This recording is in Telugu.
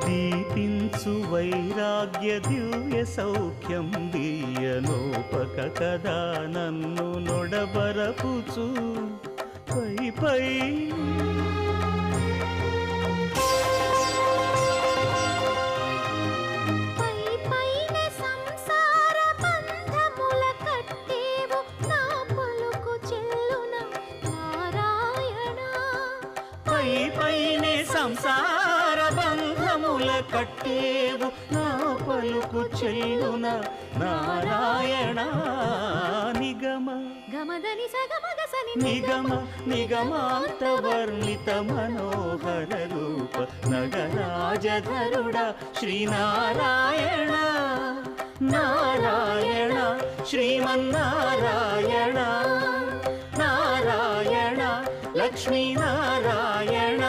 దీపించు వైరాగ్య దివ్య సౌఖ్యం దీయనోపక కదా నన్ను నొడబరపుచు పై పై పైనే సంసార బంధముల కట్టేవు నా పలుకు చెల్లున నారాయణ నిగమ నిగమ నిగమాంతవర్ణిత మనోహర రూప నగరాజధరుడ శ్రీనారాయణ నారాయణ శ్రీమన్నారాయణ నారాయణ లక్ష్మీ నారాయణ